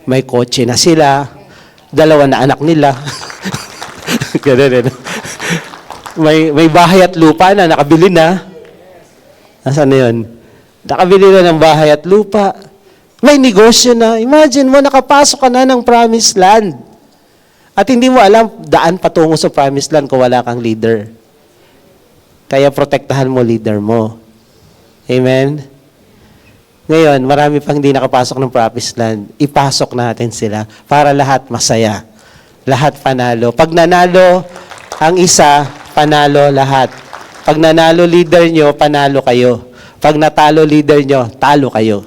May kotse na sila, 2 na anak nila. Ganun. May bahay at lupa na, nakabili na. Nasaan na yun? Nakabili na ng bahay at lupa. May negosyo na. Imagine mo, nakapasok ka na ng promised land. At hindi mo alam daan patungo sa promised land kung wala kang leader. Kaya protektahan mo leader mo. Amen? Ngayon, marami pang hindi nakapasok ng promised land. Ipasok natin sila para lahat masaya. Lahat panalo. Pag nanalo ang isa, panalo lahat. Pag nanalo leader nyo, panalo kayo. Pag natalo leader nyo, talo kayo.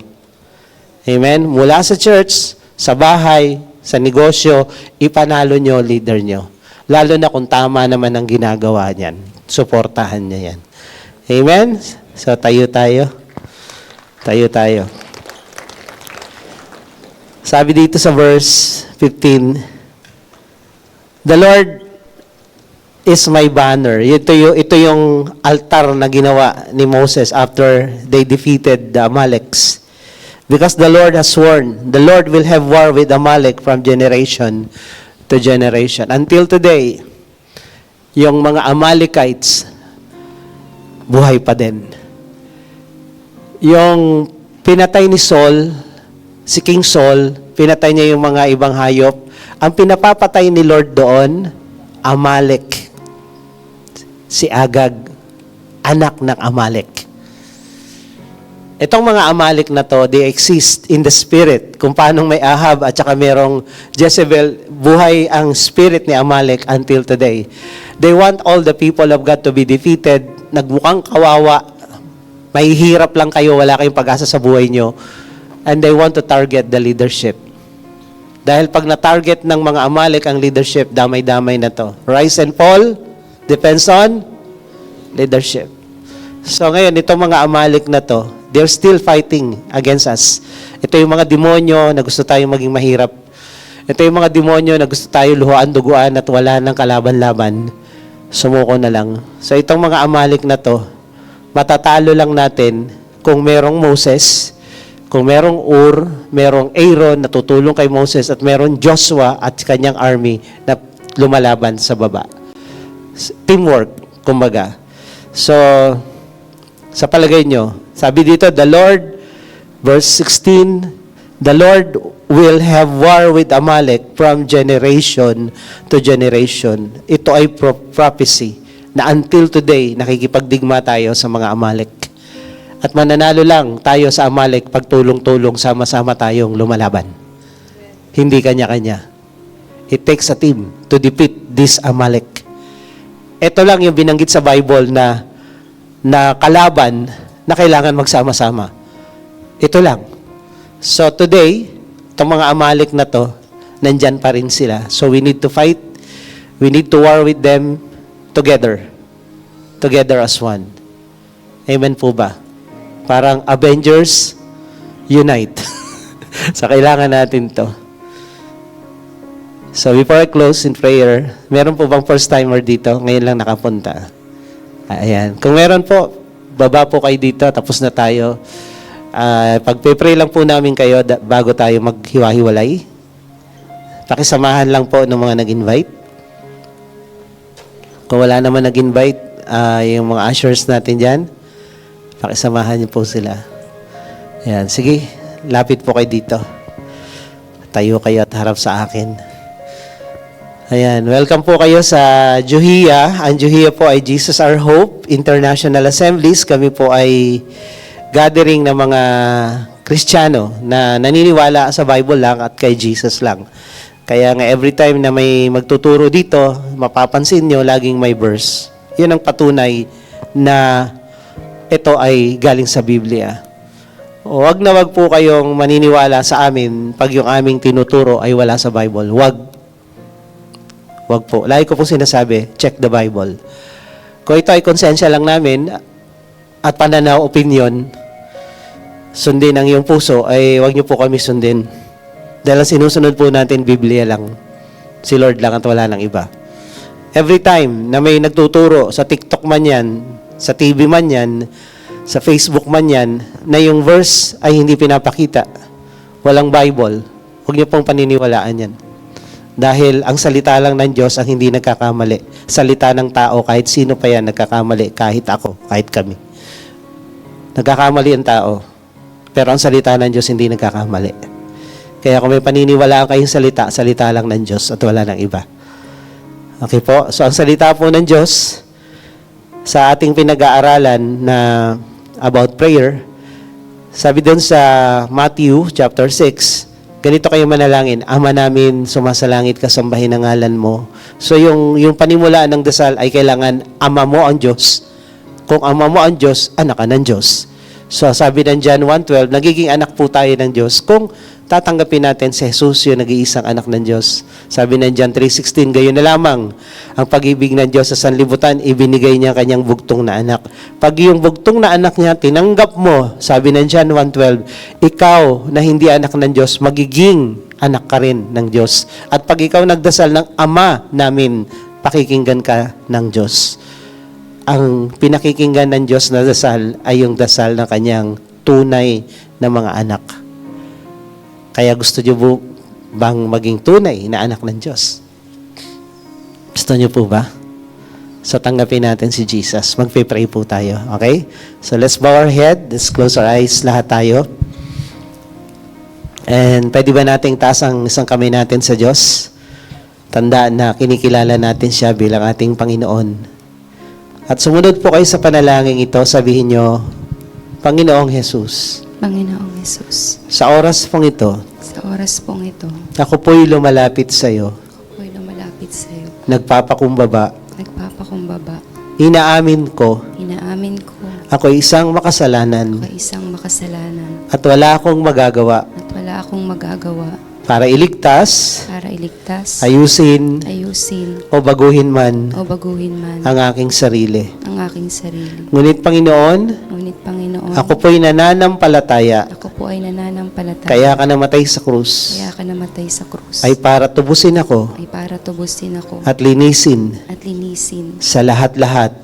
Amen? Mula sa church, sa bahay, sa negosyo, ipanalo nyo leader nyo. Lalo na kung tama naman ang ginagawa niyan. Suportahan niya yan. Amen? So, tayo tayo. Tayo tayo. Sabi dito sa verse 15, the Lord is my banner. Ito yung altar na ginawa ni Moses after they defeated the Amaleks. Because the Lord has sworn, the Lord will have war with Amalek from generation to generation. Until today, yung mga Amalekites, buhay pa din. Yung pinatay ni Saul, si King Saul, pinatay niya yung mga ibang hayop. Ang pinapapatay ni Lord doon, Amalek. Si Agag, anak ng Amalek. Itong mga Amalek na to, they exist in the spirit. Kung paanong may Ahab at saka merong Jezebel, buhay ang spirit ni Amalek until today. They want all the people of God to be defeated. Nagmukhang kawawa. Mahihirap lang kayo, wala kayong pag-asa sa buhay nyo. And they want to target the leadership. Dahil pag na-target ng mga Amalek ang leadership, damay-damay na to. Rise and fall depends on leadership. So ngayon, itong mga Amalek na to, they're still fighting against us. Ito yung mga demonyo na gusto tayong maging mahirap. Ito yung mga demonyo na gusto tayo luhuan, duguan at wala ng kalaban-laban. Sumuko na lang. So itong mga Amalek na to, matatalo lang natin kung merong Moses, kung merong Ur, merong Aaron na tutulong kay Moses at merong Joshua at kanyang army na lumalaban sa baba. Teamwork, kumbaga. So, sa palagay nyo, sabi dito, the Lord, verse 16, the Lord will have war with Amalek from generation to generation. Ito ay prophecy na until today, nakikipagdigma tayo sa mga Amalek. At mananalo lang tayo sa Amalek pag tulong-tulong, sama-sama tayong lumalaban. Hindi kanya-kanya. It takes a team to defeat this Amalek. Ito lang yung binanggit sa Bible na na kalaban na kailangan magsama-sama. Ito lang. So today, itong mga Amalek na to, nandyan pa rin sila. So we need to fight. We need to war with them together. Together as one. Amen po ba? Parang Avengers unite. So kailangan natin to. So before I close in prayer, meron po bang first timer dito? Ngayon lang nakapunta. Ayan. Kung meron po, baba po kayo dito, tapos na tayo. Pagpe-pray lang po namin kayo bago tayo maghiwa-hiwalay. Pakisamahan lang po ng mga nag-invite. Kung wala naman nag-invite, yung mga ushers natin dyan, pakisamahan niyo po sila. Ayan. Sige, lapit po kayo dito. Tayo kayo at harap sa akin. Ayan, welcome po kayo sa Juhia. Ang Juhia po ay Jesus Our Hope International Assemblies. Kami po ay gathering ng mga Kristiyano na naniniwala sa Bible lang at kay Jesus lang. Kaya nga every time na may magtuturo dito, mapapansin nyo, laging may verse. Yun ang patunay na ito ay galing sa Biblia. Wag na wag po kayong maniniwala sa amin pag yung aming tinuturo ay wala sa Bible. Wag po. Lagi ko po sinasabi, check the Bible. Kung ito ay konsensya lang namin at pananaw, opinion, sundin ang iyong puso, ay wag niyo po kami sundin. Dahil sinusunod po natin, Biblia lang. Si Lord lang at wala nang iba. Every time na may nagtuturo, sa TikTok man yan, sa TV man yan, sa Facebook man yan, na yung verse ay hindi pinapakita, walang Bible, huwag niyo pong paniniwalaan yan. Dahil ang salita lang ng Diyos ang hindi nagkakamali. Salita ng tao, kahit sino pa yan, nagkakamali. Kahit ako, kahit kami. Nagkakamali ang tao. Pero ang salita ng Diyos hindi nagkakamali. Kaya kung may paniniwalaan kayong salita, salita lang ng Diyos at wala ng iba. Okay po? So ang salita po ng Diyos sa ating pinag-aaralan na about prayer, sabi doon sa Matthew chapter 6, ganito kayo manalangin, Ama namin, sumasalangit ka, sambahin ang ngalan mo. So yung panimulaan ng dasal ay kailangan Ama mo ang Diyos. Kung Ama mo ang Diyos, anak ka ng Diyos. So sabi ng John 1:12, nagiging anak po tayo ng Diyos kung tatanggapin natin si Jesus, yung nag-iisang anak ng Diyos. Sabi ng John 3:16, gayon na lamang ang pag-ibig ng Diyos sa sanlibutan, ibinigay niya kanyang bugtong na anak. Pag yung bugtong na anak niya, tinanggap mo, sabi ng John 1:12, ikaw na hindi anak ng Diyos, magiging anak ka rin ng Diyos. At pag ikaw nagdasal ng Ama namin, pakikinggan ka ng Diyos. Ang pinakikinggan ng Diyos na dasal ay yung dasal ng kanyang tunay na mga anak. Kaya gusto niyo bang maging tunay na anak ng Diyos? Gusto niyo po ba? So tanggapin natin si Jesus. Magpe-pray po tayo. Okay? So let's bow our head. Let's close our eyes. Lahat tayo. And pwede ba nating taas ang isang kamay natin sa Diyos? Tandaan na kinikilala natin siya bilang ating Panginoon. At sumunod po kayo sa panalangin ito, sabihin nyo, Panginoong Jesus, Panginoong Hesus, sa oras pong ito, sa oras pong ito, ako po'y lumalapit sa iyo, ako po'y lumalapit sa iyo, nagpapakumbaba, nagpapakumbaba, inaamin ko, ako'y isang makasalanan, ako isang makasalanan, at wala akong magagawa at wala akong magagawa para iligtas, ayusin, o baguhin man ang aking sarili. Ngunit Panginoon, ako po'y nananampalataya, kaya ka namatay sa krus, ay para tubusin ako, at linisin sa lahat-lahat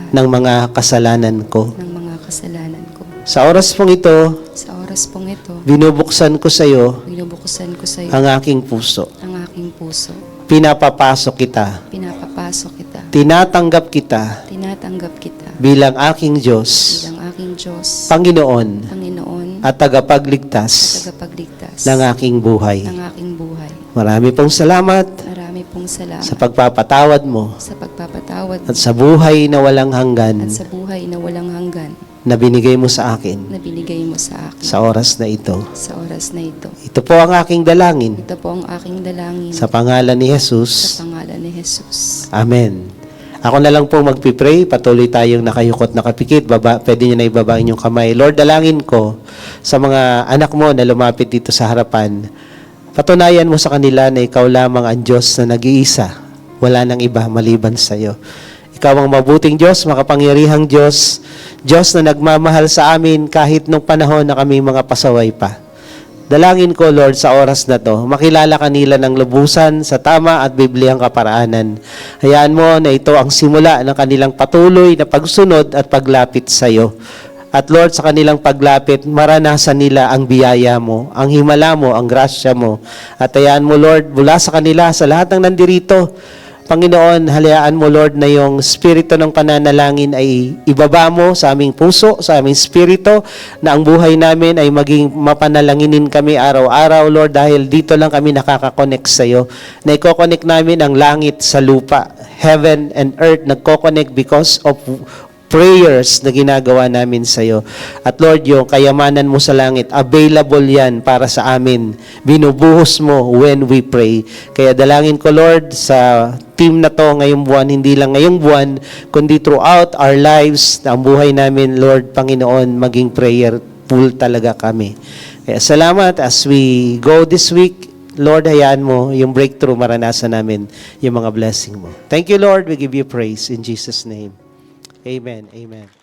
ng mga kasalanan ko. Sa oras pong ito, binubuksan ko sa iyo ang aking puso. Pinapapasok kita. Tinatanggap kita bilang aking Diyos, Panginoon, at tagapagligtas ng aking buhay. Marami pong salamat sa pagpapatawad mo at sa buhay na walang hanggan na binigay mo sa akin sa oras na ito. Ito po ang aking dalangin sa pangalan ni Jesus. Amen. Ako na lang po magpipray, patuloy tayong nakayukot, nakapikit, pwede niyo na ibaba ang inyong kamay. Lord, dalangin ko sa mga anak mo na lumapit dito sa harapan, patunayan mo sa kanila na ikaw lamang ang Diyos na nag-iisa. Wala nang iba maliban sa iyo. Ikaw ang mabuting Diyos, makapangyarihang Diyos, Diyos na nagmamahal sa amin kahit nung panahon na kami mga pasaway pa. Dalangin ko, Lord, sa oras na to, makilala kanila ng lubusan sa tama at bibliyang kaparaanan. Hayaan mo na ito ang simula ng kanilang patuloy na pagsunod at paglapit sa iyo. At Lord, sa kanilang paglapit, maranasan nila ang biyaya mo, ang himala mo, ang grasya mo. At hayaan mo, Lord, mula sa kanila, sa lahat ng nandirito, Panginoon, halayaan mo, Lord, na yung spirito ng pananalangin ay ibaba mo sa aming puso, sa aming spirito, na ang buhay namin ay maging mapanalanginin kami araw-araw, Lord, dahil dito lang kami nakaka-connect sa iyo. Na i-connect namin ang langit sa lupa, heaven and earth, nagko-connect because of prayers na ginagawa namin sa iyo. At Lord, yung kayamanan mo sa langit, available yan para sa amin. Binubuhos mo when we pray. Kaya dalangin ko, Lord, sa team na to ngayong buwan, hindi lang ngayong buwan, kundi throughout our lives, na ang buhay namin, Lord, Panginoon, maging prayerful talaga kami. Kaya salamat as we go this week. Lord, hayaan mo yung breakthrough, maranasan namin yung mga blessing mo. Thank you, Lord. We give you praise in Jesus' name. Amen. Amen.